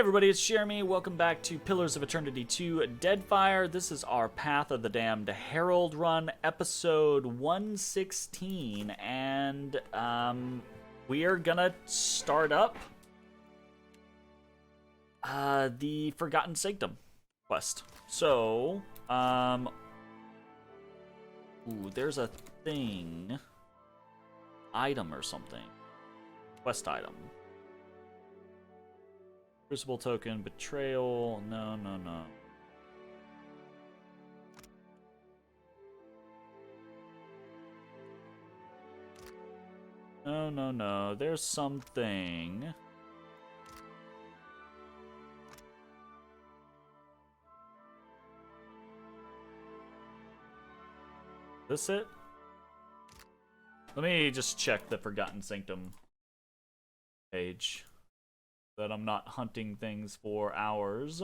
Hey everybody, it's Jeremy. Welcome back to Pillars of Eternity 2 Deadfire. This is our Path of the Damned Herald run, episode 116, and we are gonna start up the Forgotten Sanctum quest. So, there's a thing, item or something, quest item. Crucible token, betrayal, no. No, there's something. This it? Let me just check the Forgotten Sanctum page, that I'm not hunting things for hours.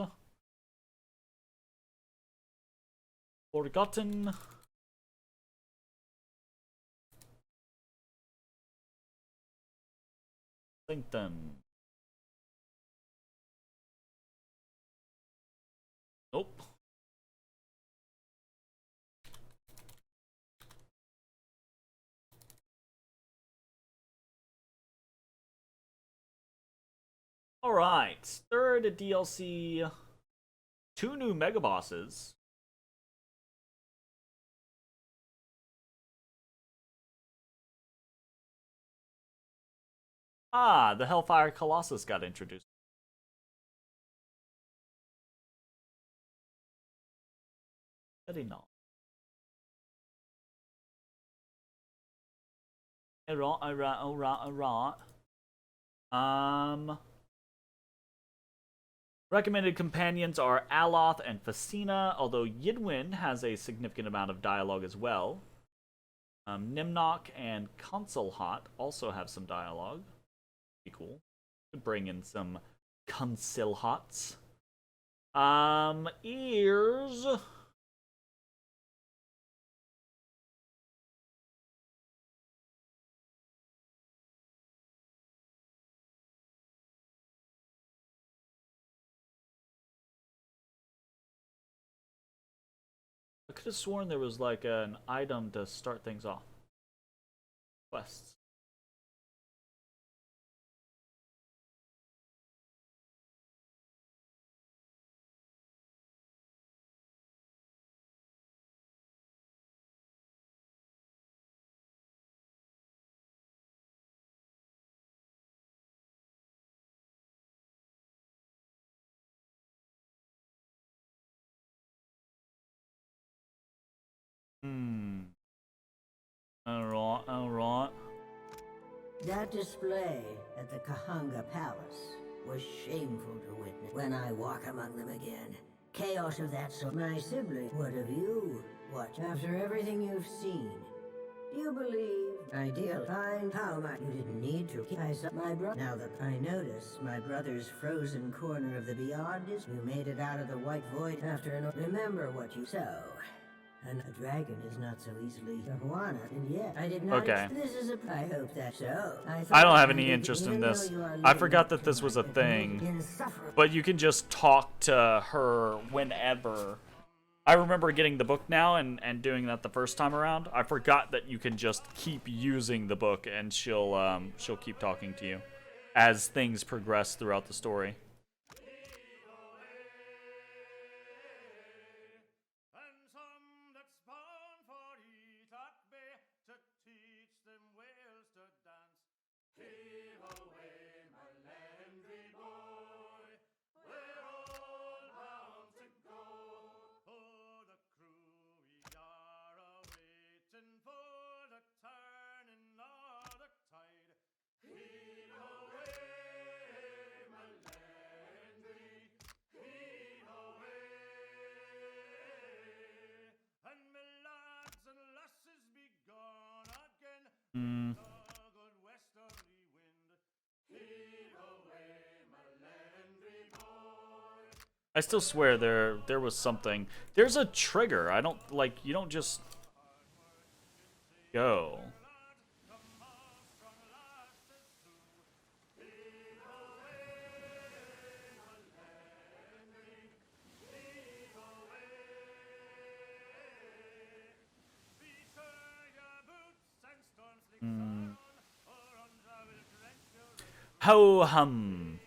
Forgotten Sanctum. Nope. Alright, third DLC, 2 new mega bosses. Ah, the Hellfire Colossus got introduced. Very nice. Alright. Recommended companions are Aloth and Facina, although Yidwin has a significant amount of dialogue as well. Nimnok and Consulhot also have some dialogue. Be cool. Could bring in some Consulhots. Ears. I could have sworn there was like an item to start things off. Quests. Alright. That display at the Kahanga Palace was shameful to witness. When I walk among them again, chaos of that sort. My sibling, what of you? What? After everything you've seen, do you believe? Ideal. Fine. How much? You didn't need to. I saw my brother. Now that I notice my brother's frozen corner of the beyond is, you made it out of the white void after an. Remember what you so. And a dragon is not so easily Tijuana, and yet I did not. Okay. This is a. I hope that so. I don't have any interest in this. I forgot that this was a thing. But you can just talk to her whenever. I remember getting the book now and doing that the first time around. I forgot that you can just keep using the book and she'll keep talking to you as things progress throughout the story. I still swear there was something. There's a trigger. I don't like. You don't just go. Ho hum.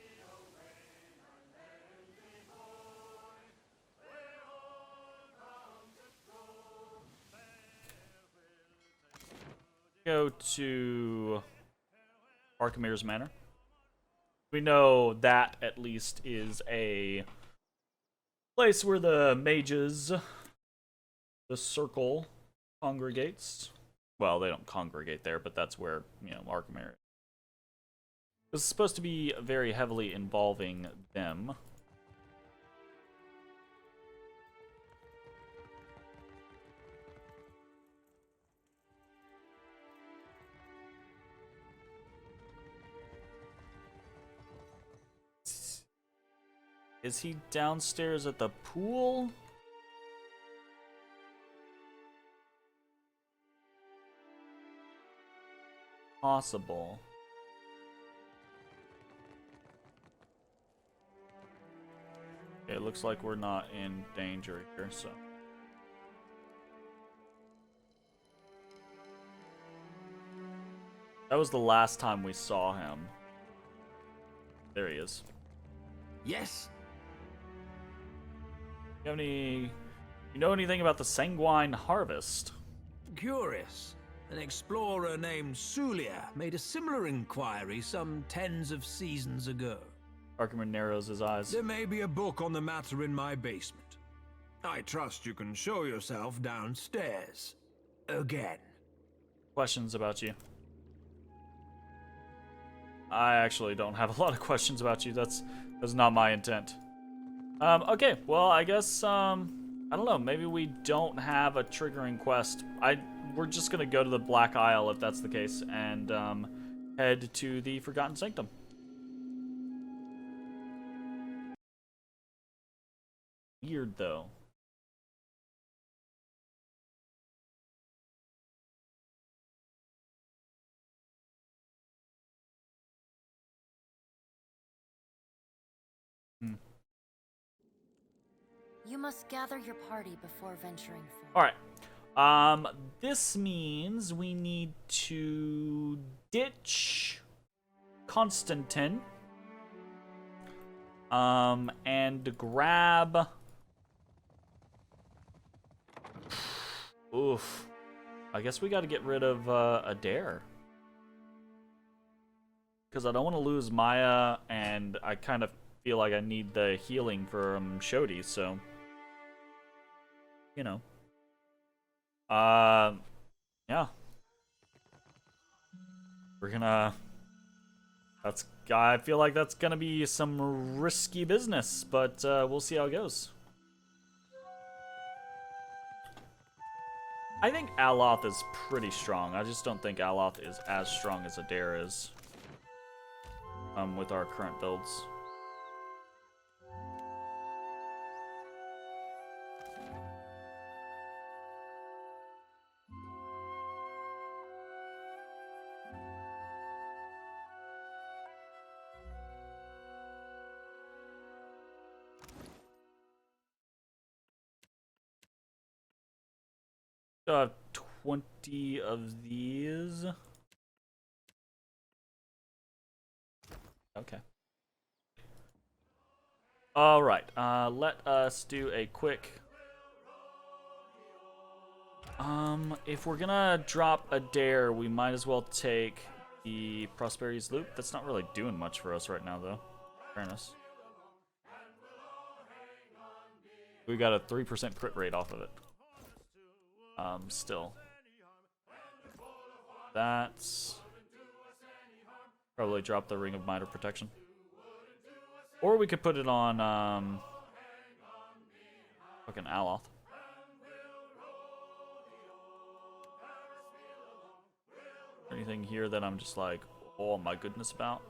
Go to Archimir's Manor. We know that at least is a place where the mages, the circle, congregates. Well, they don't congregate there, but that's where, you know, Archimir is. This is supposed to be very heavily involving them. Is he downstairs at the pool? Possible. Okay, it looks like we're not in danger here, so. That was the last time we saw him. There he is. Yes. You know anything about the Sanguine Harvest? Curious. An explorer named Sulia made a similar inquiry some tens of seasons ago. Archimer narrows his eyes. There may be a book on the matter in my basement. I trust you can show yourself downstairs. Again. Questions about you? I actually don't have a lot of questions about you. That's not my intent. Okay, well, I guess, I don't know, maybe we don't have a triggering quest. We're just gonna go to the Black Isle, if that's the case, and, head to the Forgotten Sanctum. Weird, though. You must gather your party before venturing forth. Alright. This means we need to ditch Constantine. And grab... Oof. I guess we gotta get rid of, Adair. Because I don't want to lose Maya, and I kind of feel like I need the healing from Shodi, so... You know. Yeah. We're gonna... I feel like that's gonna be some risky business, but we'll see how it goes. I think Aloth is pretty strong. I just don't think Aloth is as strong as Adair is. With our current builds. So I have 20 of these. Okay. All right. Let us do a quick. If we're gonna drop a dare, we might as well take the Prosperity's Loop. That's not really doing much for us right now, though. Fairness. We got a 3% crit rate off of it. Still. That's... Probably drop the Ring of Might or Protection. Or we could put it on, fucking Aloth. Anything here that I'm just like, oh my goodness about?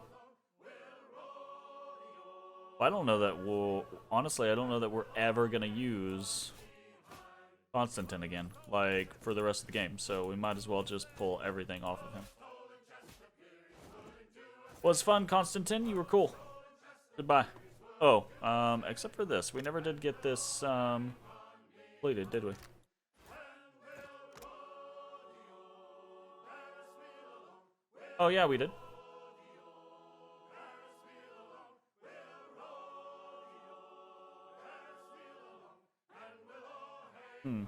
I don't know that we'll... Honestly, I don't know that we're ever gonna use Constantine again, like, for the rest of the game. So we might as well just pull everything off of him. Was fun, Constantine. You were cool. Goodbye. Oh, except for this. We never did get this, completed, did we? Oh, yeah, we did. Hmm.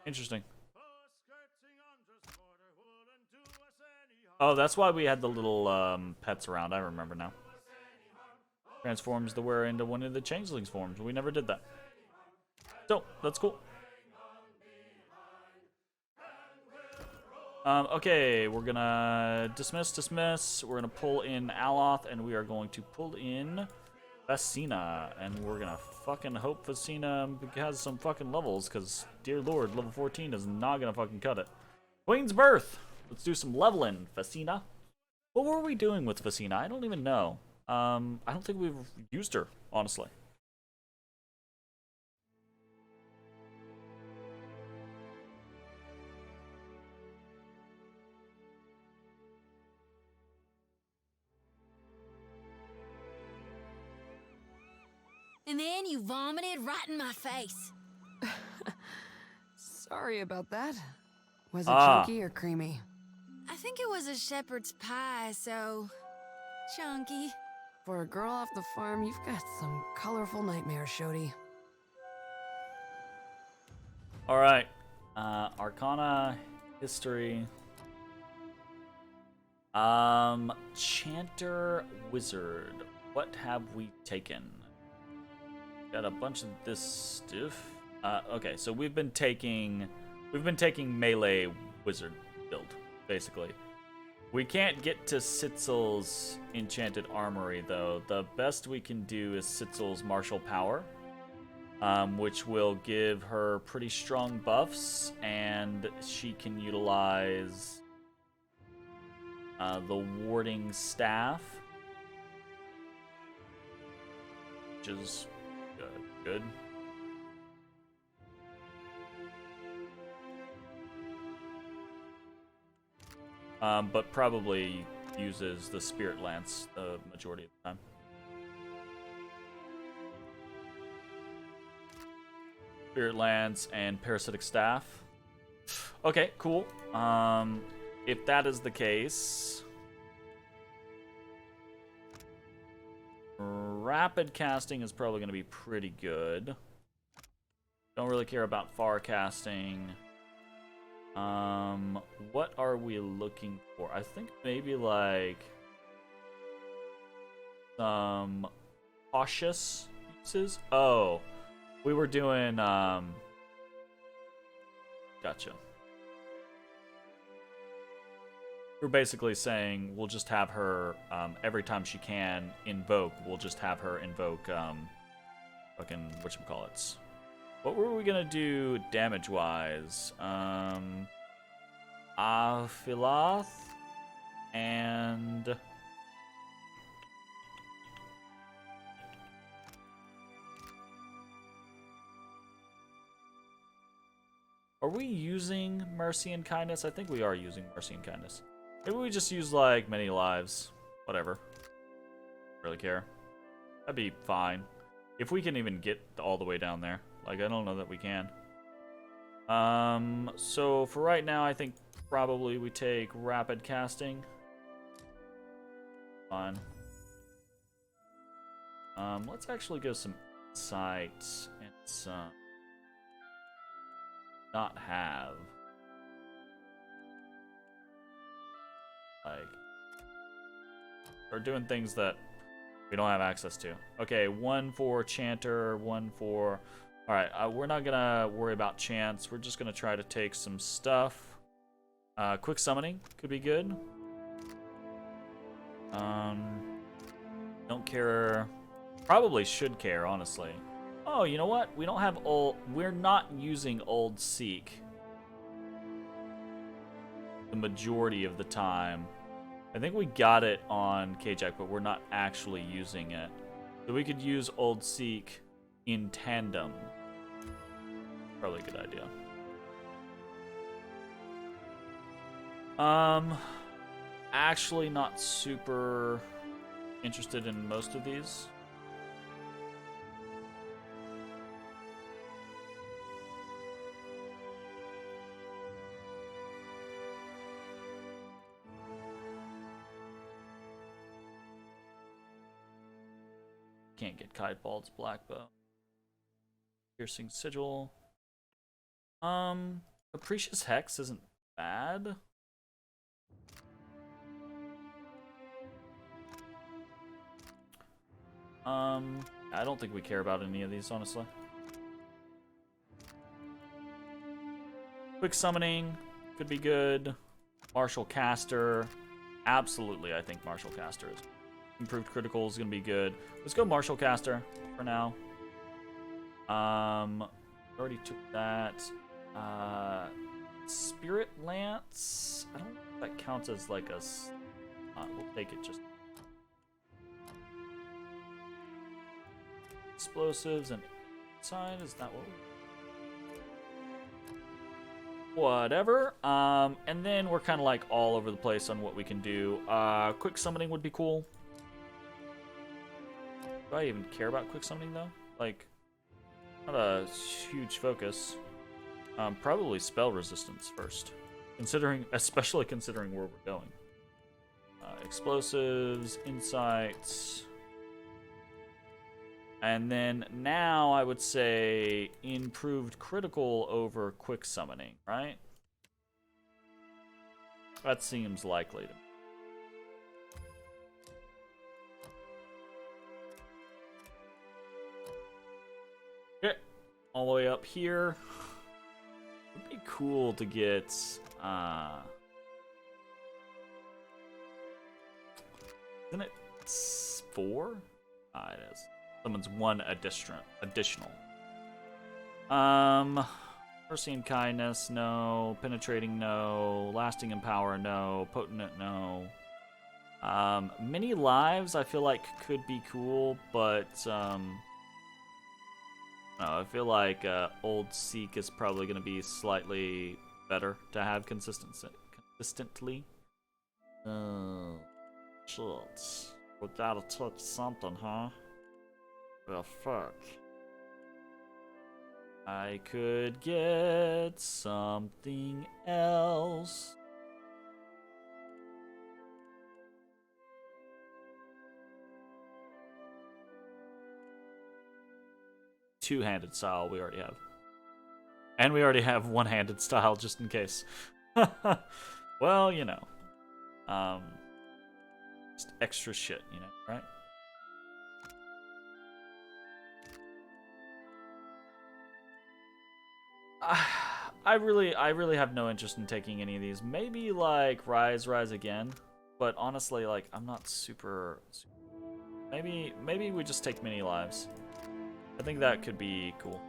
Interesting. Oh, that's why we had the little pets around. I remember now. Transforms the wearer into one of the changelings forms. We never did that. So, that's cool. Okay, we're gonna dismiss. We're gonna pull in Aloth, and we are going to pull in Fasina. And we're gonna fucking hope Fasina has some fucking levels, because, dear lord, level 14 is not gonna fucking cut it. Queen's Birth! Let's do some leveling, Fasina. What were we doing with Fasina? I don't even know. I don't think we've used her, honestly. And then you vomited right in my face. Sorry about that. Was it Ah. chunky or creamy? I think it was a shepherd's pie, so... chunky. For a girl off the farm, you've got some colorful nightmares, Shodi. Alright. Arcana, history. Chanter, wizard. What have we taken? Got a bunch of this stuff. Okay, so we've been taking melee wizard build, basically. We can't get to Sitzel's enchanted armory though. The best we can do is Sitzel's martial power, which will give her pretty strong buffs, and she can utilize the warding staff, which is good. But probably uses the Spirit Lance the majority of the time. Spirit Lance and Parasitic Staff. Okay, cool. If that is the case, rapid casting is probably going to be pretty good. Don't really care about far casting. What are we looking for? I think maybe like some cautious uses. Oh, we were doing gotcha. We're basically saying we'll just have her every time she can invoke, we'll just have her invoke fucking whatchamacallits. What were we gonna do damage-wise? Afilath and are we using Mercy and Kindness? I think we are using Mercy and Kindness. Maybe we just use like many lives. Whatever. Really care. That'd be fine. If we can even get all the way down there. Like, I don't know that we can. So for right now, I think probably we take rapid casting. Fine. Let's actually go some insights and some not have. Like, or doing things that we don't have access to. Okay, 1 for Chanter, 1 for... Alright, we're not gonna worry about chance. We're just gonna try to take some stuff. Quick summoning could be good. Don't care. Probably should care, honestly. Oh, you know what? We don't have old... We're not using Old Seek the majority of the time. I think we got it on K-Jack, but we're not actually using it. So we could use Old Seek in tandem. Probably a good idea. Actually not super interested in most of these. Can't get Kite Bald's Black Bow. Piercing Sigil. Capricious Hex isn't bad. I don't think we care about any of these, honestly. Quick Summoning could be good. Martial Caster. Absolutely, I think Martial Caster is. Improved Critical is going to be good. Let's go Martial Caster for now. Already took that. Spirit Lance. I don't know if that counts as like a... we'll take it just... Explosives and inside, is that what we... Whatever. And then we're kind of like all over the place on what we can do. Quick Summoning would be cool. Do I even care about Quick Summoning though? Like, not a huge focus. Probably Spell Resistance first. Especially considering where we're going. Explosives, Insights... And then now I would say improved critical over quick summoning, right? That seems likely to me. Okay, all the way up here. It'd be cool to get isn't it 4? It is. Someone's 1 additional. Mercy Kindness, no. Penetrating, no. Lasting in Power, no. Potent, no. Many Lives, I feel like could be cool, but no, I feel like Old Seek is probably going to be slightly better to have consistently. Oh, shit. We gotta touch something, huh? The fuck? I could get something else. Two-handed style we already have. And we already have one-handed style just in case. Well, you know. Just extra shit, you know, right? I really have no interest in taking any of these. Maybe like Rise Again, but honestly, like I'm not super. Maybe we just take Many Lives. I think that could be cool.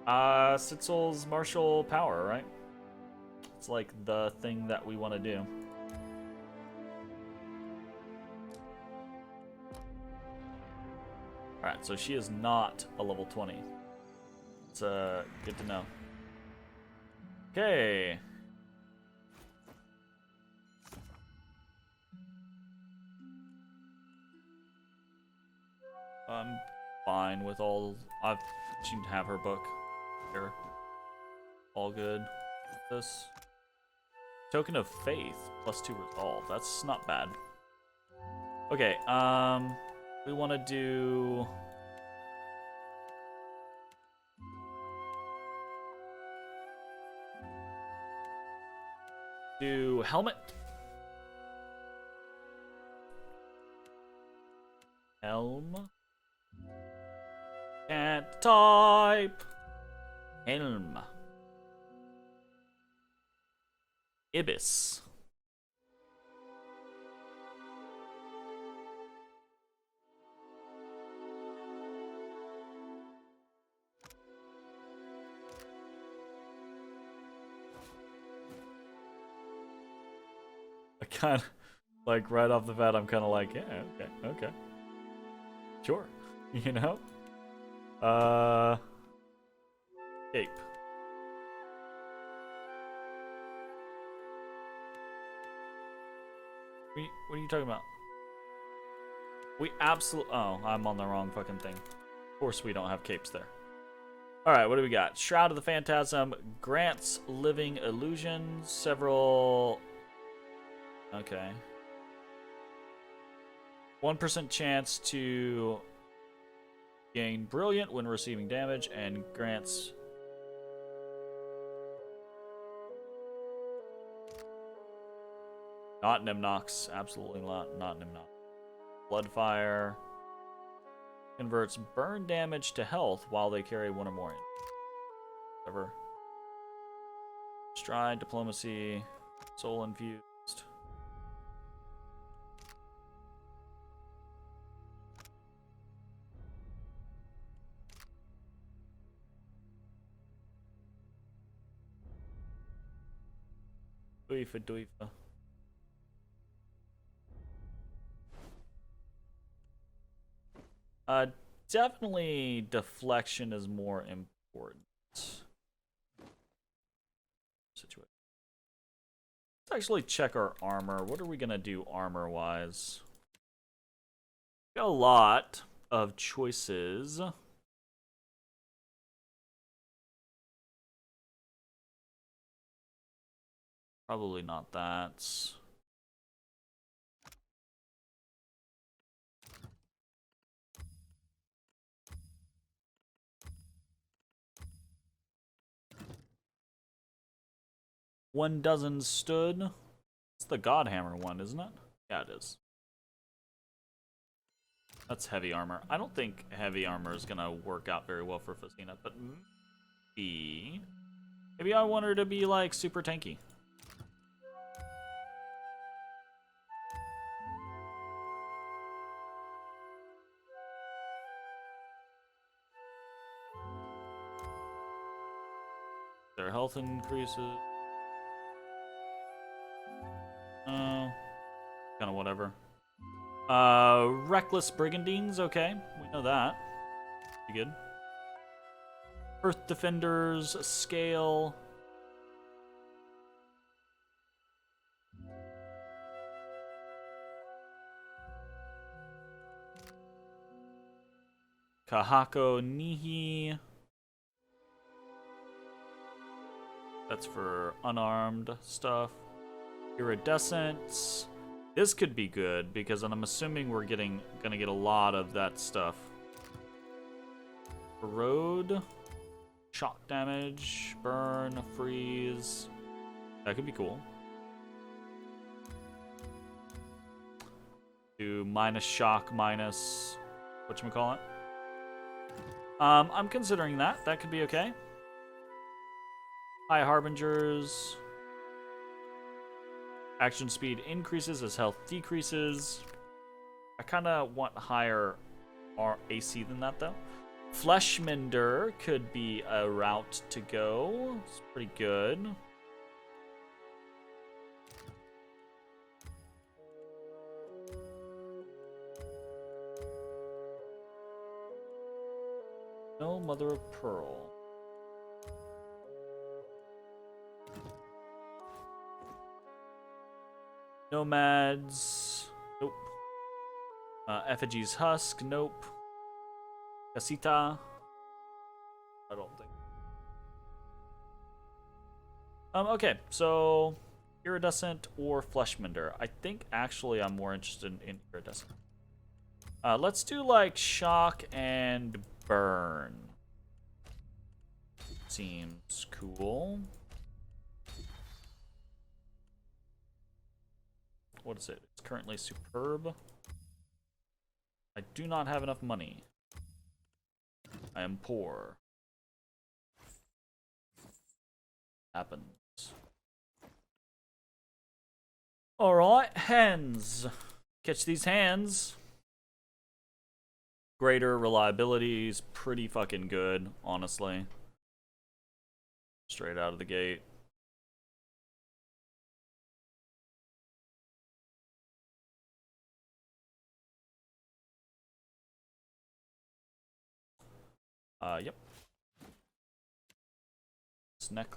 Sitzel's martial power, right? It's like the thing that we want to do. All right, so she is not a level 20. It's good to know. Okay. I'm fine with all. She can have her book. Here. All good. This. Token of Faith +2 resolve. That's not bad. Okay. We want to do. Helmet. Helm. Can't type. Helm. Ibis. I kind of, like, right off the bat, I'm kind of like, yeah, okay. Sure. You know? Cape. What are you talking about? We absolutely... Oh, I'm on the wrong fucking thing. Of course we don't have capes there. Alright, what do we got? Shroud of the Phantasm grants living illusions. Several... Okay. 1% chance to gain Brilliant when receiving damage, and grants Not Nimnox. Absolutely not Nimnox. Bloodfire. Converts burn damage to health while they carry one or more. Whatever. Stride, diplomacy, soul infused. Doifa. Definitely deflection is more important. Situation. Let's actually check our armor. What are we gonna do armor-wise? Got a lot of choices. Probably not that. One dozen stood. It's the Godhammer one, isn't it? Yeah, it is. That's heavy armor. I don't think heavy armor is gonna work out very well for Fasina, but maybe I want her to be like super tanky. Their health increases. Kind of whatever. Reckless Brigandines, okay. We know that. Pretty good. Earth Defenders, Scale. Kahako Nihi. That's for unarmed stuff. Iridescent. This could be good because I'm assuming we're gonna get a lot of that stuff. Corrode, shock damage, burn, freeze. That could be cool. Do minus shock, minus whatchamacallit. I'm considering that. That could be okay. High Harbingers. Action speed increases as health decreases. I kind of want higher AC than that, though. Fleshmender could be a route to go. It's pretty good. No Mother of Pearl. Nomads. Nope. Effigy's Husk. Nope. Casita. I don't think. Okay, so Iridescent or Fleshmender. I think actually I'm more interested in Iridescent. Let's do like Shock and Burn. Seems cool. What is it? It's currently superb. I do not have enough money. I am poor. Happens. Alright, hands. Catch these hands. Greater reliability is pretty fucking good, honestly. Straight out of the gate. Yep. Snack.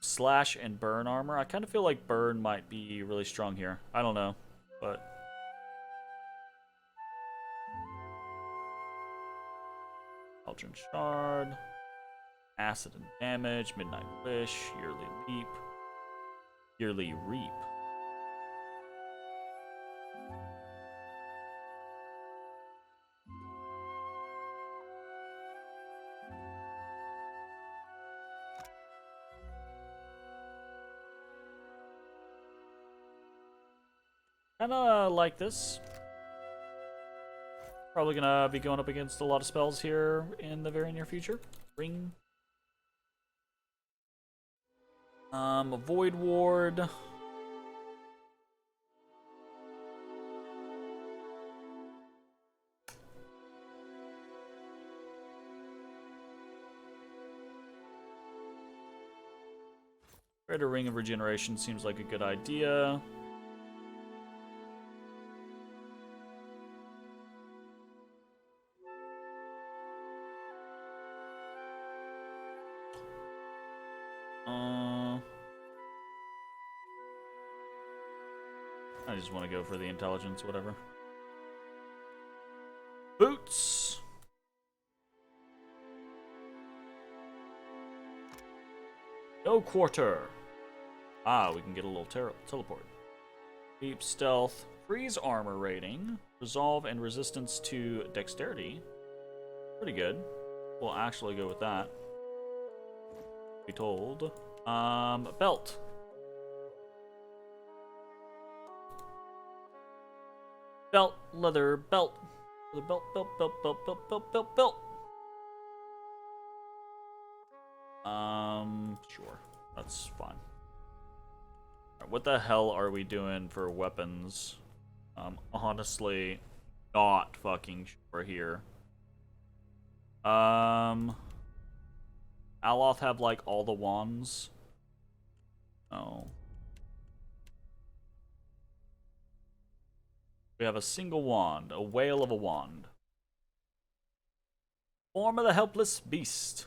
Slash and burn armor. I kind of feel like burn might be really strong here. I don't know, but Eldritch Shard, acid and damage, midnight wish, yearly leap, yearly reap. Kinda like this. Probably gonna be going up against a lot of spells here in the very near future. Ring. Void Ward. Greater Ring of Regeneration seems like a good idea. I just want to go for the intelligence, whatever. Boots! No quarter. Ah, we can get a little teleport. Deep stealth, freeze armor rating, resolve and resistance to dexterity. Pretty good. We'll actually go with that. Be told. Belt. Belt, leather, belt. The belt, belt, belt, belt, belt, belt, belt, belt. Sure. That's fine. Right, what the hell are we doing for weapons? Honestly, not fucking sure here. Aloth have, like, all the wands? Oh. We have a single wand, a whale of a wand. Form of the helpless beast.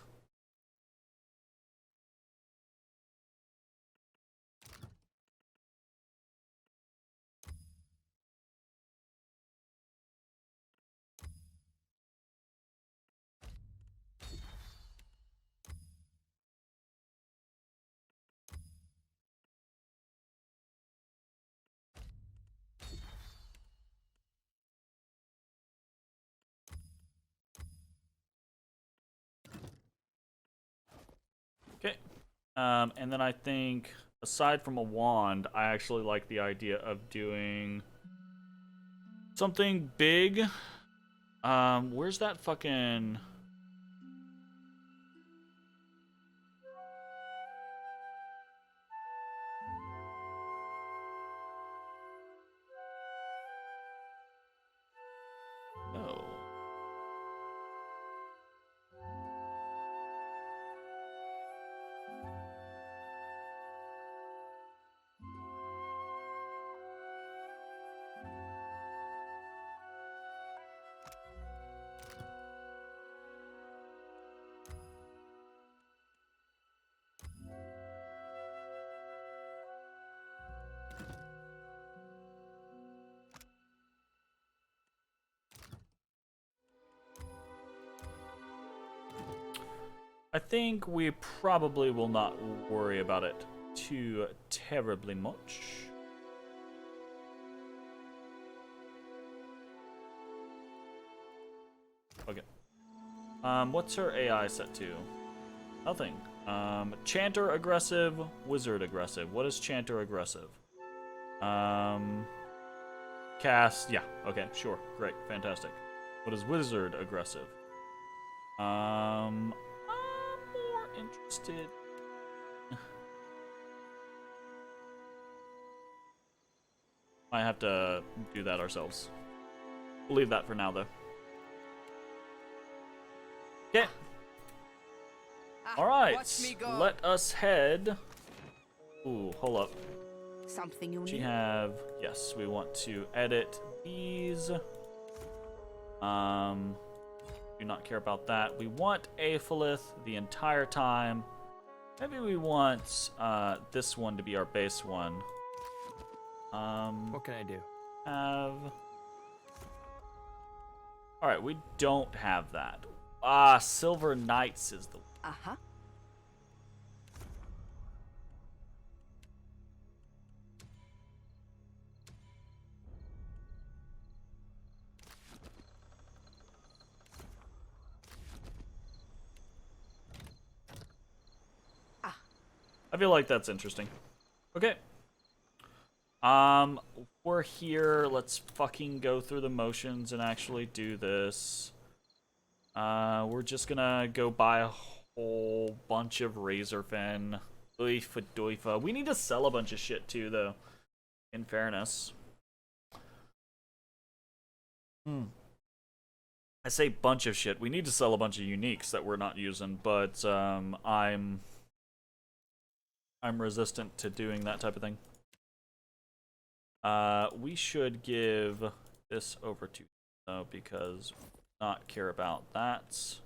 Okay. And then I think, aside from a wand, I actually like the idea of doing something big. Where's that fucking... Oh. I think we probably will not worry about it too terribly much. Okay. What's her AI set to? Nothing. Chanter aggressive, wizard aggressive. What is Chanter aggressive? Cast, yeah, okay, sure, great, fantastic. What is wizard aggressive? I'm more interested. Might have to do that ourselves. We'll leave that for now, though. Okay. All right. Let us head. Ooh, hold up. Something you We need? have. Yes, we want to edit these. Do not care about that. We want Aphelith the entire time. Maybe we want this one to be our base one. What can I do? All right, we don't have that. Silver Knights is the. Uh-huh. I feel like that's interesting. Okay. We're here. Let's fucking go through the motions and actually do this. We're just gonna go buy a whole bunch of Razorfen. Oifa doifa. We need to sell a bunch of shit too, though. In fairness. I say bunch of shit. We need to sell a bunch of uniques that we're not using, but I'm resistant to doing that type of thing. We should give this over to though because we do not care about that.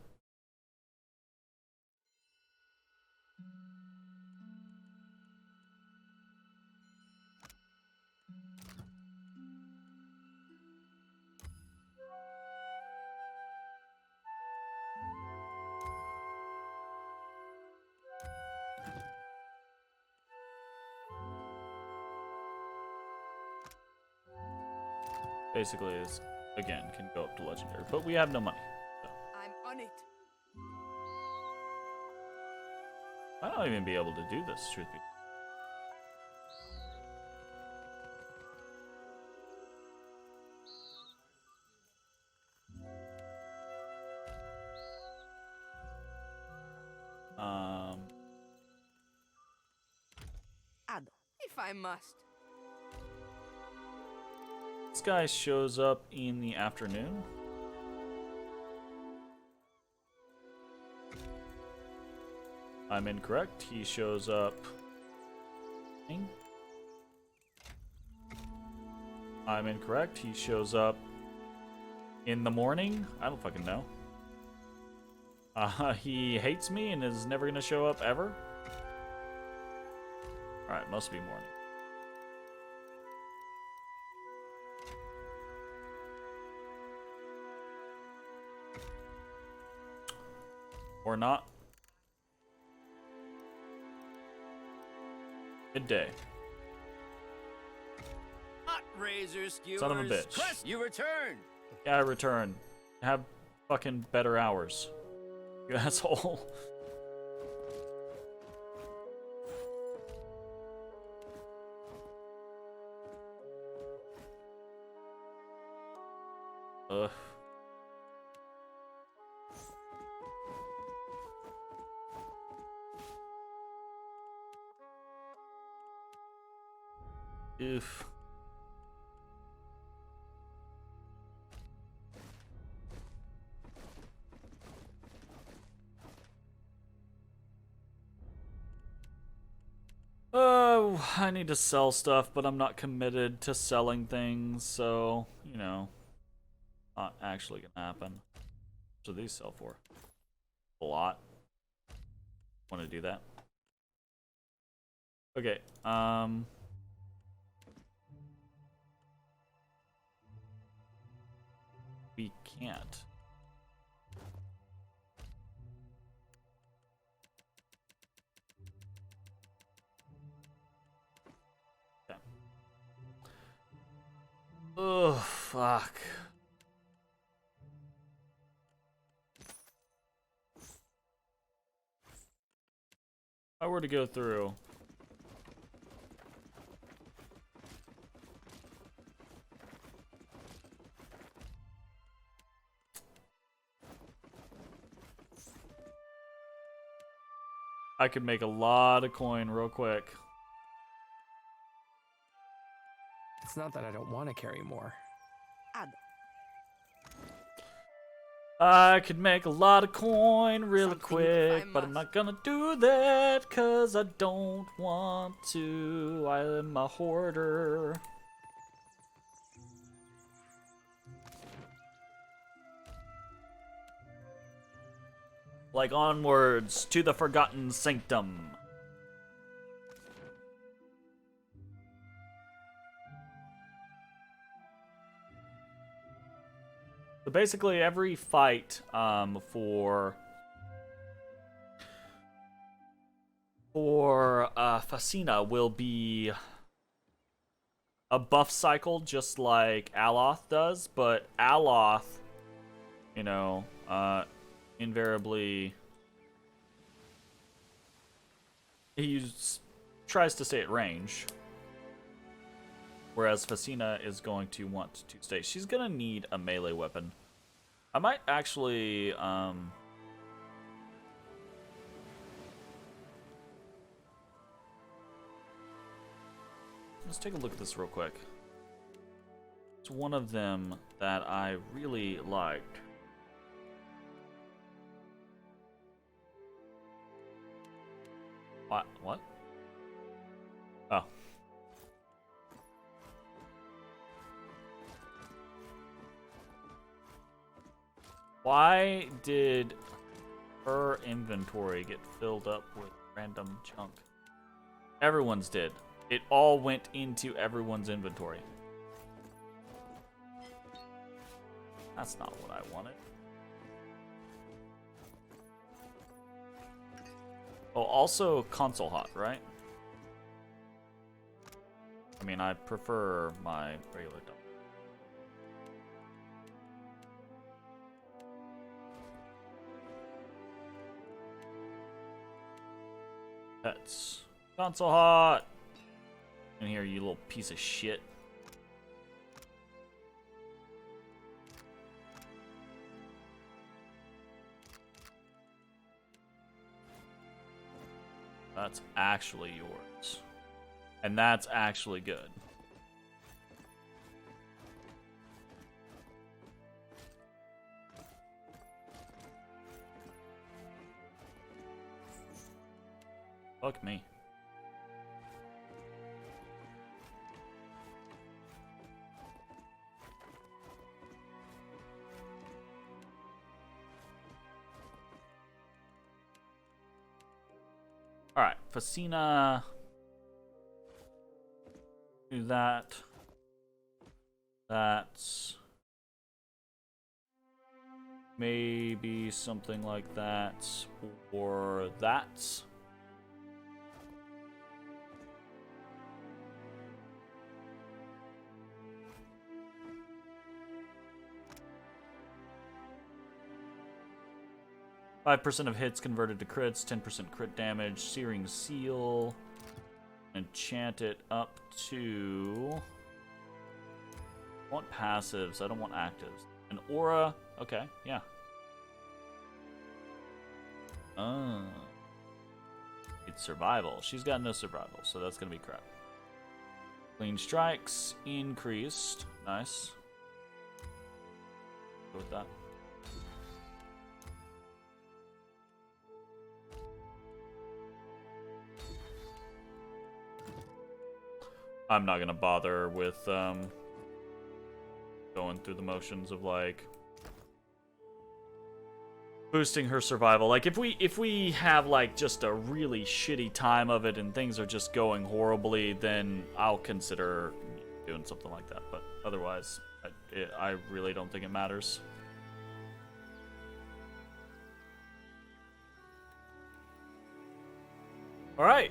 Basically, this again can go up to legendary, but we have no money. So. I'm on it. I don't even be able to do this, truth be Add, if I must. This guy shows up in the afternoon. I'm incorrect. He shows up. I'm incorrect. He shows up in the morning. I don't fucking know. He hates me and is never gonna show up ever. Alright, must be morning. Or not. Midday. Hot razor skewers. Son of a bitch. Quest, you return. Yeah, I return. Have fucking better hours. You asshole. Ugh. Oof. Oh, I need to sell stuff, but I'm not committed to selling things, so, you know, not actually gonna happen. So these sell for a lot. Want to do that? Okay, we can't. Okay. Oh, fuck. If I were to go through... I could make a lot of coin real quick. It's not that I don't want to carry more. Add. I could make a lot of coin really Something quick, I but I'm must. not gonna do that because I don't want to. I'm a hoarder. Like onwards to the Forgotten Sanctum. So basically every fight for Fasina will be a buff cycle just like Aloth does, but Aloth, you know, invariably he tries to stay at range. Whereas Facina is going to want to stay. She's gonna need a melee weapon. I might actually, let's take a look at this real quick. It's one of them that I really liked. What? Oh. Why did her inventory get filled up with random junk? Everyone's did. It all went into everyone's inventory. That's not what I wanted. Oh, also console hot, right? I mean, I prefer my regular double. Pets. Console hot! In here, you little piece of shit. That's actually yours. And that's actually good. Fuck me. Alright, Facina. Do that. That's maybe something like that. Or that. %5 of hits converted to crits, 10% crit damage, Searing Seal. Enchant it up to... I want passives, I don't want actives. An aura, okay, yeah. It's survival. She's got no survival, so that's gonna be crap. Clean strikes, increased. Nice. Go with that. I'm not gonna bother with going through the motions of like boosting her survival. Like if we have like just a really shitty time of it and things are just going horribly, then I'll consider doing something like that. But otherwise, I really don't think it matters. All right.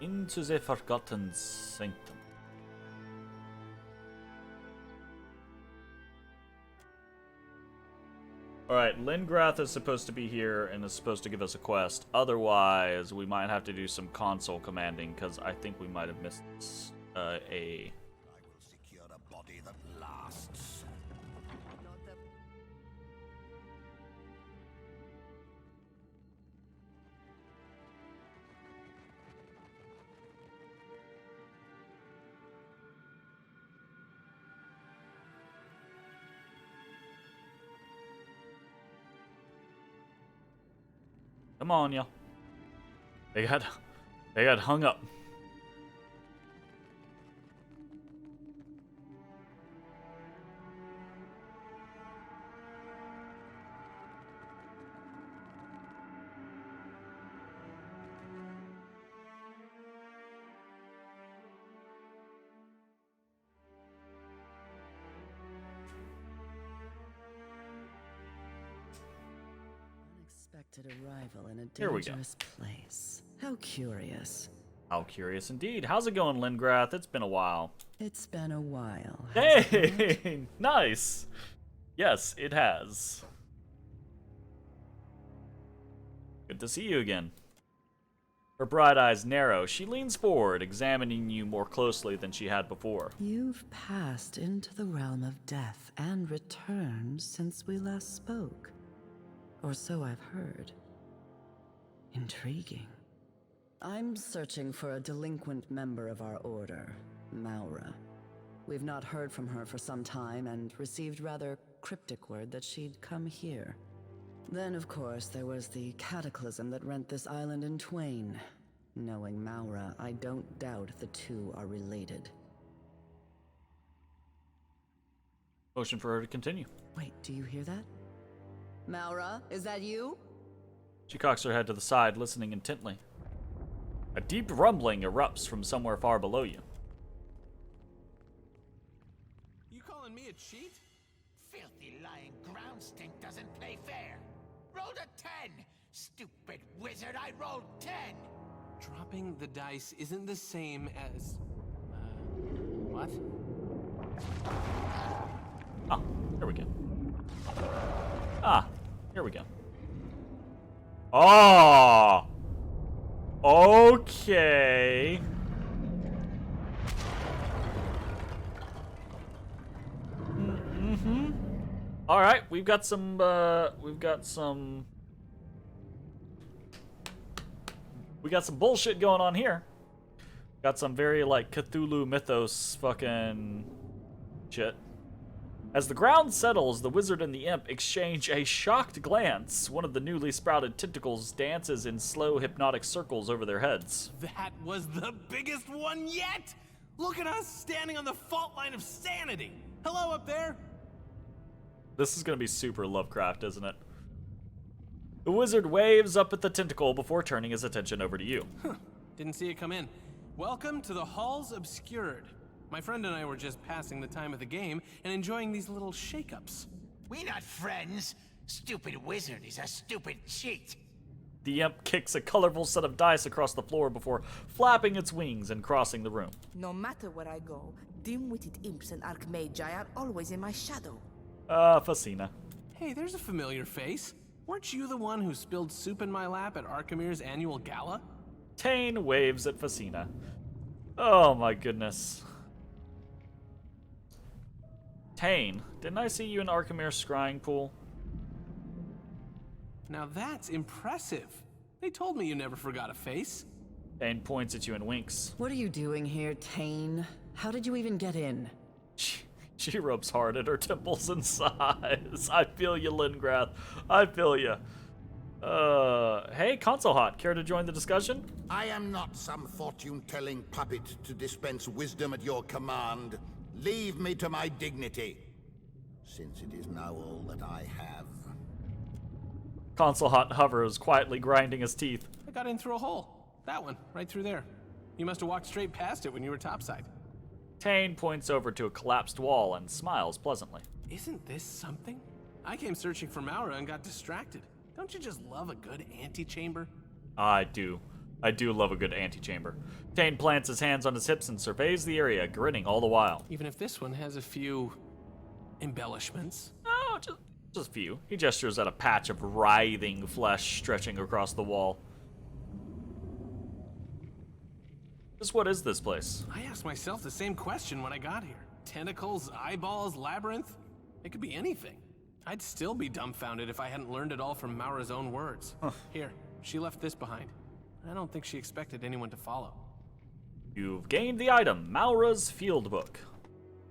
Into the Forgotten Sanctum. Alright, Lingrath is supposed to be here and is supposed to give us a quest. Otherwise, we might have to do some console commanding, because I think we might have missed a... I will secure a body that lasts. Come on, y'all. They got hung up. Unexpected arrival in a Here we go. dangerous place. How curious. How curious indeed. How's it going, Lingrath? It's been a while. It's been a while. hasn't it? Hey, nice. Yes, it has. Good to see you again. Her bright eyes narrow. She leans forward, examining you more closely than she had before. You've passed into the realm of death and returned since we last spoke. Or so I've heard. Intriguing. I'm searching for a delinquent member of our order, Maura. We've not heard from her for some time and received rather cryptic word that she'd come here. Then, of course, there was the cataclysm that rent this island in twain. Knowing Maura, I don't doubt the two are related. Motion for her to continue. Wait, do you hear that? Maura, is that you? She cocks her head to the side, listening intently. A deep rumbling erupts from somewhere far below you. You calling me a cheat? Filthy lying ground stink doesn't play fair. Rolled a 10! Stupid wizard, I rolled 10! Dropping the dice isn't the same as... what? Ah, here we go. Ah, here we go. Oh! Okay. Mm-hmm. All right, we've got some bullshit going on here. Got some very, like, Cthulhu mythos fucking shit. As the ground settles, the wizard and the imp exchange a shocked glance. One of the newly sprouted tentacles dances in slow, hypnotic circles over their heads. That was the biggest one yet! Look at us standing on the fault line of sanity! Hello up there! This is gonna be super Lovecraft, isn't it? The wizard waves up at the tentacle before turning his attention over to you. Didn't see it come in. Welcome to the Halls Obscured. My friend and I were just passing the time of the game and enjoying these little shake-ups. We not friends. Stupid wizard is a stupid cheat. The imp kicks a colorful set of dice across the floor before flapping its wings and crossing the room. No matter where I go, dim-witted imps and archmagi are always in my shadow. Facina. Hey, there's a familiar face. Weren't you the one who spilled soup in my lap at Archimir's annual gala? Tane waves at Facina. Oh my goodness. Tane, didn't I see you in Archimir's scrying pool? Now that's impressive. They told me you never forgot a face. Tane points at you and winks. What are you doing here, Tane? How did you even get in? She rubs hard at her temples and sighs. I feel you, Lingrath. I feel you. Hey, Console Hot, care to join the discussion? I am not some fortune-telling puppet to dispense wisdom at your command. Leave me to my dignity, since it is now all that I have. Console Hot hovers, quietly grinding his teeth. I got in through a hole. That one, right through there. You must have walked straight past it when you were topside. Tane points over to a collapsed wall and smiles pleasantly. Isn't this something? I came searching for Maura and got distracted. Don't you just love a good antechamber? I do. I do love a good antechamber. Tane plants his hands on his hips and surveys the area, grinning all the while. Even if this one has a few embellishments. Oh, just a few. He gestures at a patch of writhing flesh stretching across the wall. Just what is this place? I asked myself the same question when I got here. Tentacles, eyeballs, labyrinth? It could be anything. I'd still be dumbfounded if I hadn't learned it all from Maura's own words. Here, she left this behind. I don't think she expected anyone to follow. You've gained the item, Maura's Field Book.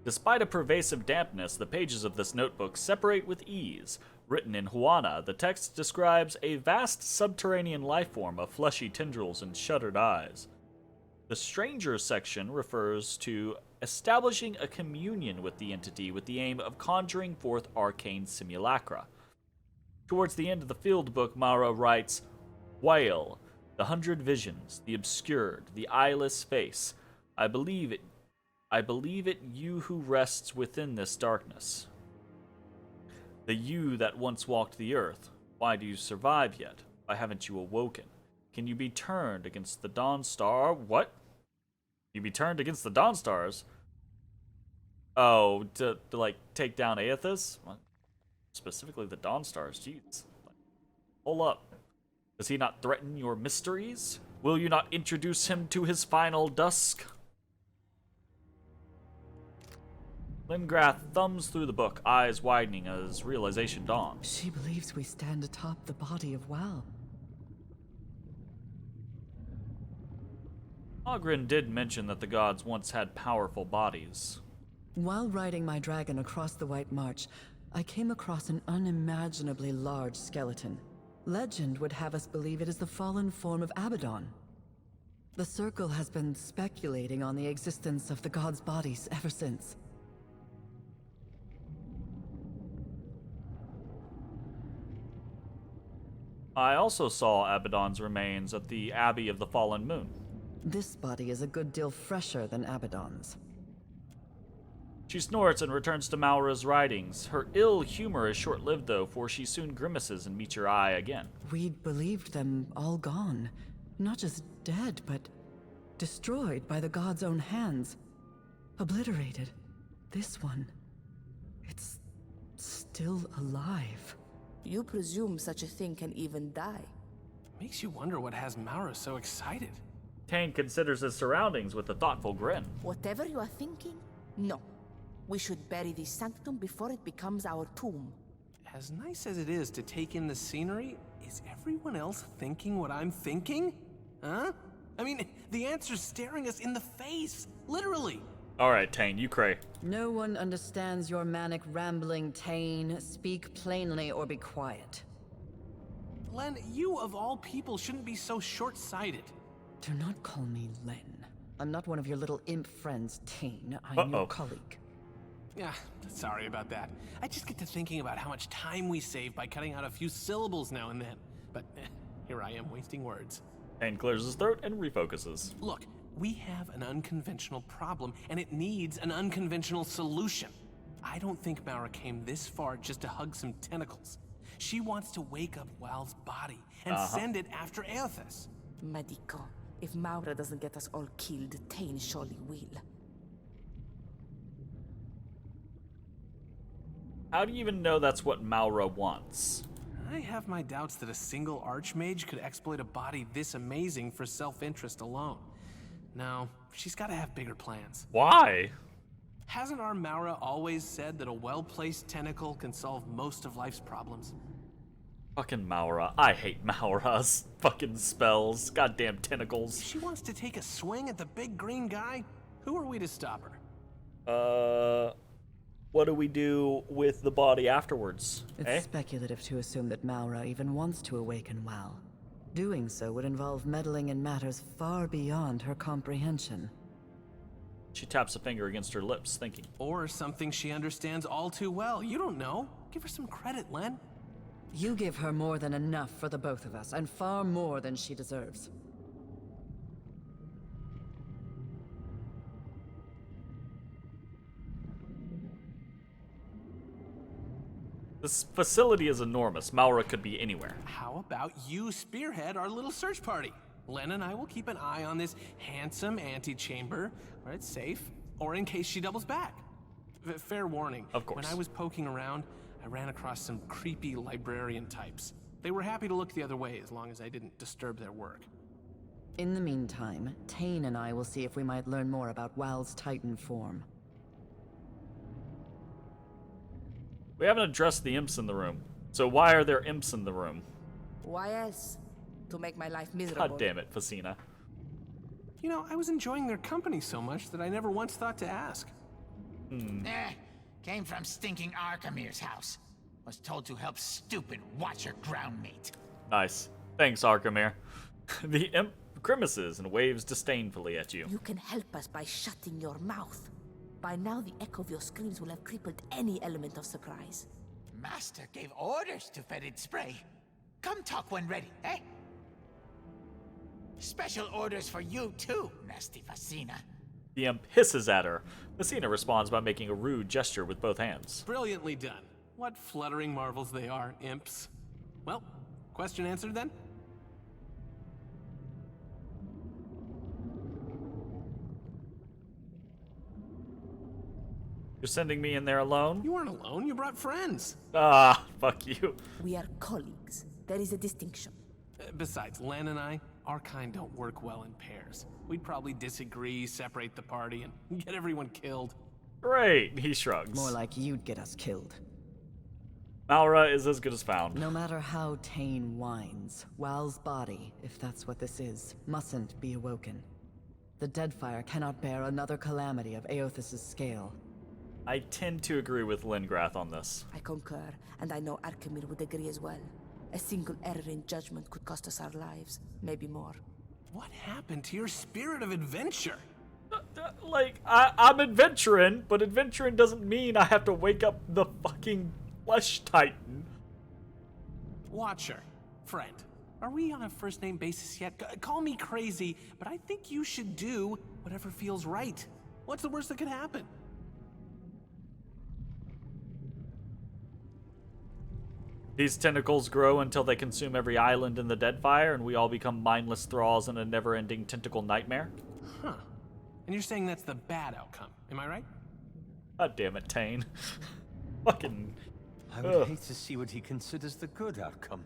Despite a pervasive dampness, the pages of this notebook separate with ease. Written in Huana, the text describes a vast subterranean lifeform of fleshy tendrils and shuttered eyes. The Strangers section refers to establishing a communion with the entity with the aim of conjuring forth arcane simulacra. Towards the end of the field book, Maura writes, Whale, the 100 visions, the obscured, the eyeless face. I believe it you who rests within this darkness. The you that once walked the earth. Why do you survive yet? Why haven't you awoken? Can you be turned against the Dawn Star? What? You be turned against the Dawn Stars? Oh, to like, take down Aethys? What? Specifically the Dawn Stars, jeez. Hold up. Does he not threaten your mysteries? Will you not introduce him to his final dusk? Lingrath thumbs through the book, eyes widening as realization dawns. She believes we stand atop the body of Wal. Oghren did mention that the gods once had powerful bodies. While riding my dragon across the White March, I came across an unimaginably large skeleton. Legend would have us believe it is the fallen form of Abaddon. The Circle has been speculating on the existence of the gods' bodies ever since. I also saw Abaddon's remains at the Abbey of the Fallen Moon. This body is a good deal fresher than Abaddon's. She snorts and returns to Maura's writings. Her ill humor is short-lived, though, for she soon grimaces and meets your eye again. We'd believed them all gone. Not just dead, but destroyed by the gods' own hands. Obliterated. This one, it's still alive. You presume such a thing can even die? Makes you wonder what has Maura so excited. Tane considers his surroundings with a thoughtful grin. Whatever you are thinking, no. We should bury this sanctum before it becomes our tomb. As nice as it is to take in the scenery, is everyone else thinking what I'm thinking? Huh? I mean, the answer's staring us in the face, literally. Alright, Tane, you cray. No one understands your manic rambling, Tane. Speak plainly or be quiet. Len, you of all people shouldn't be so short-sighted. Do not call me Len. I'm not one of your little imp friends, Tane. I'm your colleague. Yeah, sorry about that. I just get to thinking about how much time we save by cutting out a few syllables now and then. But here I am wasting words. Tane clears his throat and refocuses. Look, we have an unconventional problem, and it needs an unconventional solution. I don't think Maura came this far just to hug some tentacles. She wants to wake up Wal's body and send it after Eothas. Medico, if Maura doesn't get us all killed, Tane surely will. How do you even know that's what Maura wants? I have my doubts that a single archmage could exploit a body this amazing for self-interest alone. No, she's got to have bigger plans. Why? Hasn't our Maura always said that a well-placed tentacle can solve most of life's problems? Fucking Maura. I hate Maura's fucking spells. Goddamn tentacles. If she wants to take a swing at the big green guy, who are we to stop her? What do we do with the body afterwards? It's speculative to assume that Maura even wants to awaken Wal. Doing so would involve meddling in matters far beyond her comprehension. She taps a finger against her lips, thinking. Or something she understands all too well. You don't know. Give her some credit, Len. You give her more than enough for the both of us, and far more than she deserves. This facility is enormous. Maura could be anywhere. How about you spearhead our little search party? Len and I will keep an eye on this handsome antechamber, where it's safe, or in case she doubles back. Fair warning. Of course. When I was poking around, I ran across some creepy librarian types. They were happy to look the other way as long as I didn't disturb their work. In the meantime, Tane and I will see if we might learn more about Wal's Titan form. We haven't addressed the imps in the room. So why are there imps in the room? Why else? To make my life miserable. God damn it, Facina. You know, I was enjoying their company so much that I never once thought to ask. Came from stinking Arkamir's house. Was told to help stupid watcher groundmate. Nice. Thanks, Arkamir. The imp grimaces and waves disdainfully at you. You can help us by shutting your mouth. By now, the echo of your screams will have crippled any element of surprise. Master gave orders to fetid spray. Come talk when ready, eh? Special orders for you too, nasty Facina. The imp hisses at her. Facina responds by making a rude gesture with both hands. Brilliantly done. What fluttering marvels they are, imps. Well, question answered then? You're sending me in there alone? You weren't alone, you brought friends. Ah, fuck you. We are colleagues. There is a distinction. Besides, Len and I, our kind don't work well in pairs. We'd probably disagree, separate the party, and get everyone killed. Great, he shrugs. More like you'd get us killed. Maura is as good as found. No matter how Tane whines, Wal's body, if that's what this is, mustn't be awoken. The Deadfire cannot bear another calamity of Aothis' scale. I tend to agree with Lingrath on this. I concur, and I know Arkemir would agree as well. A single error in judgment could cost us our lives, maybe more. What happened to your spirit of adventure? Like, I'm adventuring, but adventuring doesn't mean I have to wake up the fucking flesh titan. Watcher, friend, are we on a first-name basis yet? Call me crazy, but I think you should do whatever feels right. What's the worst that could happen? These tentacles grow until they consume every island in the Deadfire, and we all become mindless thralls in a never-ending tentacle nightmare. Huh. And you're saying that's the bad outcome, am I right? God damn it, Tane. Fucking... I would hate to see what he considers the good outcome.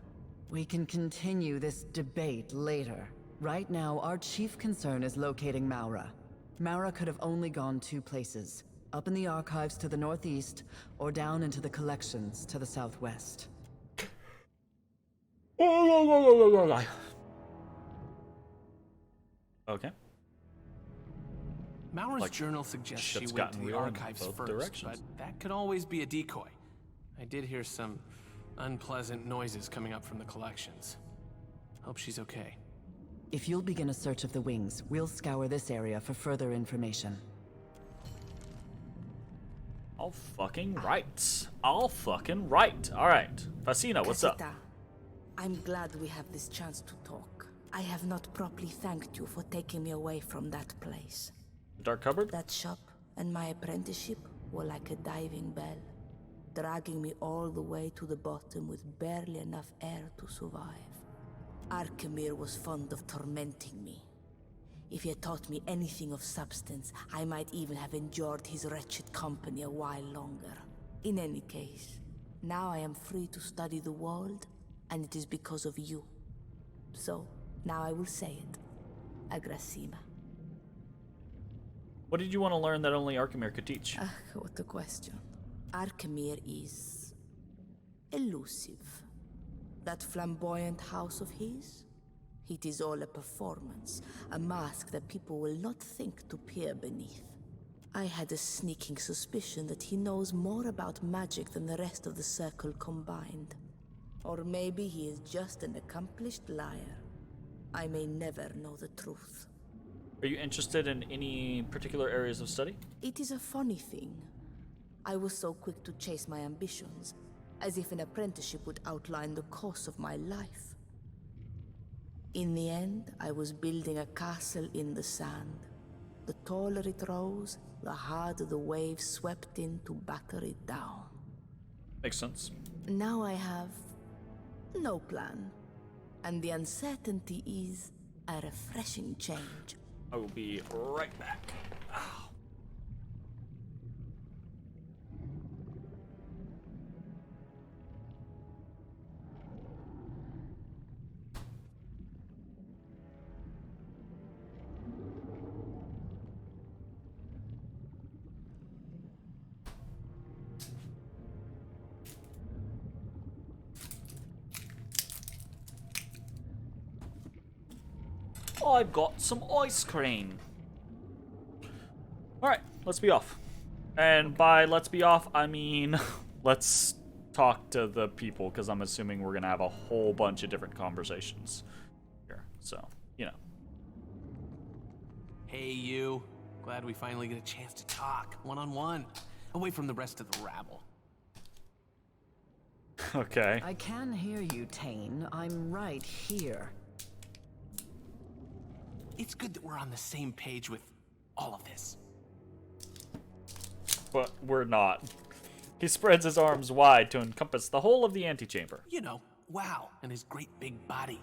We can continue this debate later. Right now, our chief concern is locating Maura. Maura could have only gone two places. Up in the archives to the northeast, or down into the collections to the southwest. Okay. Maura's journal suggests she went to the archives first, but that could always be a decoy. I did hear some unpleasant noises coming up from the collections. Hope she's okay. If you'll begin a search of the wings, we'll scour this area for further information. All fucking right. All fucking right. Alright. Fasina, what's up? I'm glad we have this chance to talk. I have not properly thanked you for taking me away from that place. The Dark Cupboard? That shop and my apprenticeship were like a diving bell, dragging me all the way to the bottom with barely enough air to survive. Arkemir was fond of tormenting me. If he had taught me anything of substance, I might even have endured his wretched company a while longer. In any case, now I am free to study the world, and it is because of you. So, now I will say it. Agrasima. What did you want to learn that only Arkemir could teach? What a question. Arkemir is... elusive. That flamboyant house of his? It is all a performance, a mask that people will not think to peer beneath. I had a sneaking suspicion that he knows more about magic than the rest of the circle combined. Or maybe he is just an accomplished liar. I may never know the truth. Are you interested in any particular areas of study? It is a funny thing. I was so quick to chase my ambitions, as if an apprenticeship would outline the course of my life. In the end, I was building a castle in the sand. The taller it rose, the harder the waves swept in to batter it down. Makes sense. Now I have no plan, and the uncertainty is a refreshing change. I will be right back. Ow. I've got some ice cream. Alright, let's be off. And by let's be off, I mean let's talk to the people, because I'm assuming we're going to have a whole bunch of different conversations here. So, you know. Hey, you. Glad we finally get a chance to talk, one-on-one, away from the rest of the rabble. Okay. I can hear you, Tane. I'm right here. It's good that we're on the same page with all of this. But we're not. He spreads his arms wide to encompass the whole of the antechamber. You know, wow, and his great big body.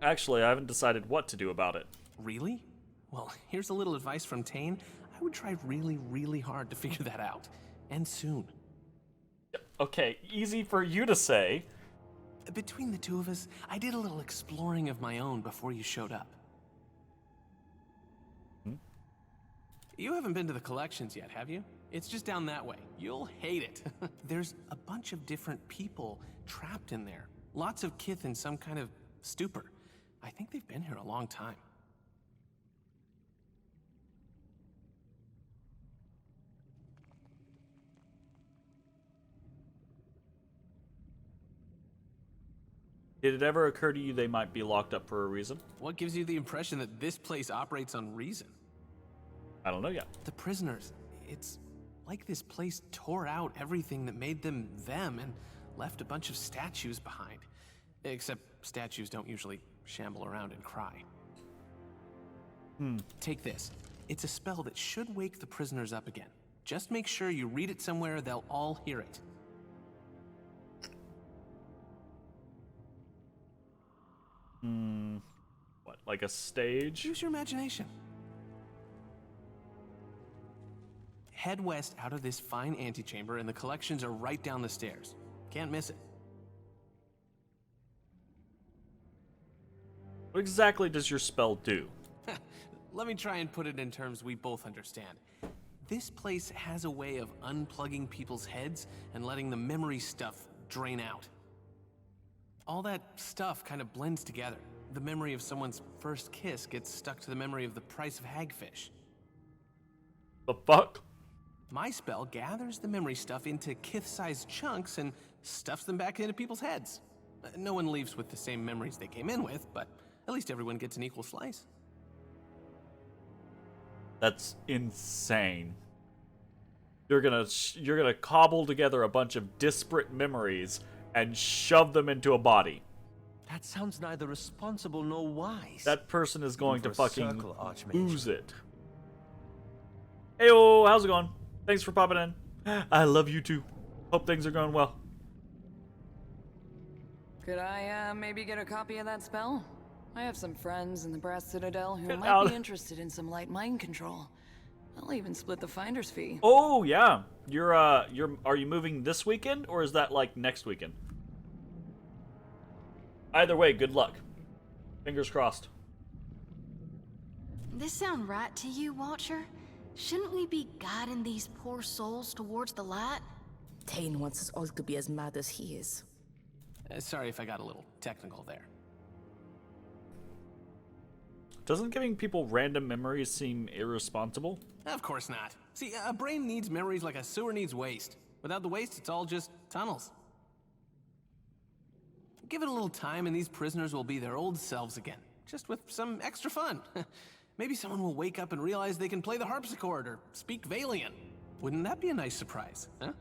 Actually, I haven't decided what to do about it. Really? Well, here's a little advice from Tane. I would try really, really hard to figure that out. And soon. Okay, easy for you to say. Between the two of us, I did a little exploring of my own before you showed up. You haven't been to the collections yet, have you? It's just down that way. You'll hate it. There's a bunch of different people trapped in there. Lots of kith in some kind of stupor. I think they've been here a long time. Did it ever occur to you they might be locked up for a reason? What gives you the impression that this place operates on reason? I don't know yet. The prisoners. It's like this place tore out everything that made them them and left a bunch of statues behind. Except statues don't usually shamble around and cry. Take this. It's a spell that should wake the prisoners up again. Just make sure you read it somewhere they'll all hear it. What, like a stage? Use your imagination. Head west out of this fine antechamber and the collections are right down the stairs. Can't miss it. What exactly does your spell do? Let me try and put it in terms we both understand. This place has a way of unplugging people's heads and letting the memory stuff drain out. All that stuff kind of blends together. The memory of someone's first kiss gets stuck to the memory of the price of hagfish. The fuck? My spell gathers the memory stuff into kith-sized chunks and stuffs them back into people's heads. No one leaves with the same memories they came in with, but at least everyone gets an equal slice. That's insane. You're gonna cobble together a bunch of disparate memories and shove them into a body. That sounds neither responsible nor wise. That person is going to For a fucking circle, Archmage. ooze it. Heyo, how's it going? Thanks for popping in. I love you too. Hope things are going well. Could I, maybe get a copy of that spell? I have some friends in the Brass Citadel who Get might out. be interested in some light mind control. I'll even split the finder's fee. Oh yeah, are you moving this weekend or is that like next weekend? Either way, good luck. Fingers crossed. This sound right to you, Watcher? Shouldn't we be guiding these poor souls towards the light? Tane wants us all to be as mad as he is. Sorry if I got a little technical there. Doesn't giving people random memories seem irresponsible? Of course not. See, a brain needs memories like a sewer needs waste. Without the waste, it's all just tunnels. Give it a little time and these prisoners will be their old selves again, just with some extra fun. Maybe someone will wake up and realize they can play the harpsichord or speak Valian. Wouldn't that be a nice surprise, huh?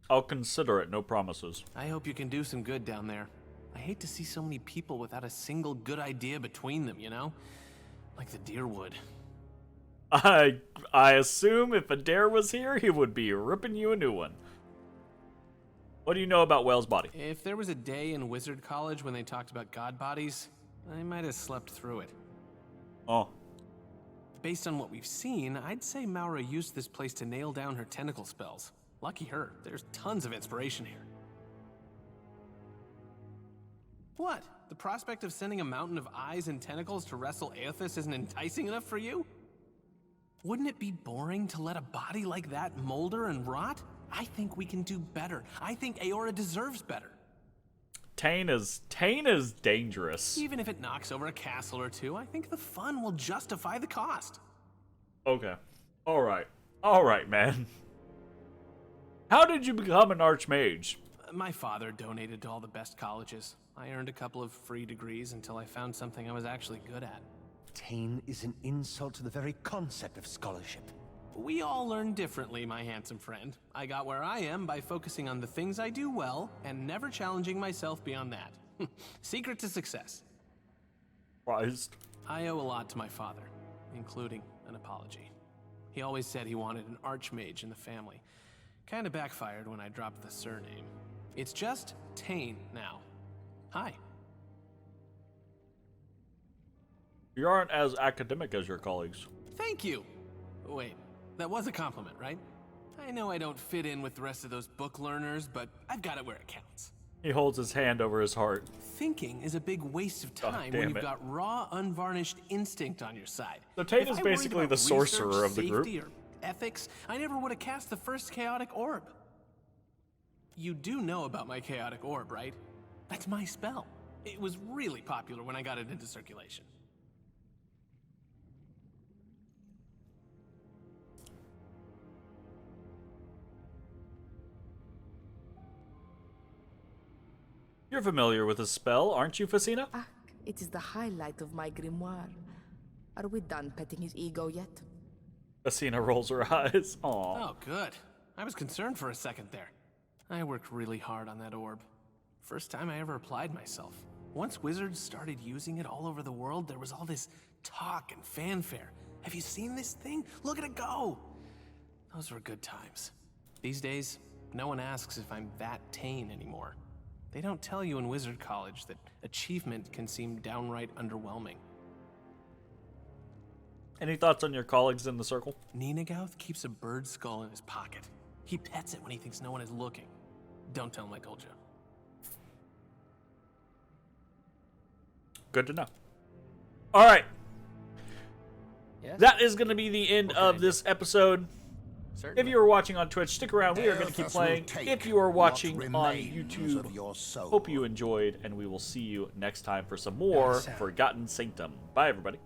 I'll consider it, no promises. I hope you can do some good down there. I hate to see so many people without a single good idea between them, you know? Like the deer would. I assume if a dare was here, he would be ripping you a new one. What do you know about Whale's body? If there was a day in Wizard College when they talked about god bodies, I might have slept through it. Oh. Based on what we've seen, I'd say Maura used this place to nail down her tentacle spells. Lucky her, there's tons of inspiration here. What? The prospect of sending a mountain of eyes and tentacles to wrestle Aothas isn't enticing enough for you? Wouldn't it be boring to let a body like that molder and rot? I think we can do better. I think Aora deserves better. Tane is dangerous. Even if it knocks over a castle or two, I think the fun will justify the cost. Okay. Alright, man. How did you become an archmage? My father donated to all the best colleges. I earned a couple of free degrees until I found something I was actually good at. Tane is an insult to the very concept of scholarship. We all learn differently, my handsome friend. I got where I am by focusing on the things I do well and never challenging myself beyond that. Secret to success. Christ. I owe a lot to my father, including an apology. He always said he wanted an archmage in the family. Kinda backfired when I dropped the surname. It's just Tane now. Hi. You aren't as academic as your colleagues. Thank you. Wait, that was a compliment, right? I know I don't fit in with the rest of those book learners, but I've got it where it counts. He holds his hand over his heart. Thinking is a big waste of time damn when you've it. got raw, unvarnished instinct on your side. So Tate If is I worried basically about the sorcerer research, of the group. safety, or ethics, I never would have cast the first chaotic orb. You do know about my chaotic orb, right? That's my spell. It was really popular when I got it into circulation. You're familiar with this spell, aren't you, Facina? Ah, it is the highlight of my grimoire. Are we done petting his ego yet? Facina rolls her eyes. Aw. Oh, good. I was concerned for a second there. I worked really hard on that orb. First time I ever applied myself. Once wizards started using it all over the world, there was all this talk and fanfare. Have you seen this thing? Look at it go! Those were good times. These days, no one asks if I'm that tame anymore. They don't tell you in Wizard College that achievement can seem downright underwhelming. Any thoughts on your colleagues in the circle? Ninagauth keeps a bird skull in his pocket. He pets it when he thinks no one is looking. Don't tell him I told you. Good to know. All right. Yes? That is going to be the end of this episode. Certainly. If you are watching on Twitch, stick around. We are going to keep Berath will playing. take If you are watching what on remains YouTube, of your soul. hope you enjoyed, and we will see you next time for some more Forgotten Sanctum. Bye, everybody.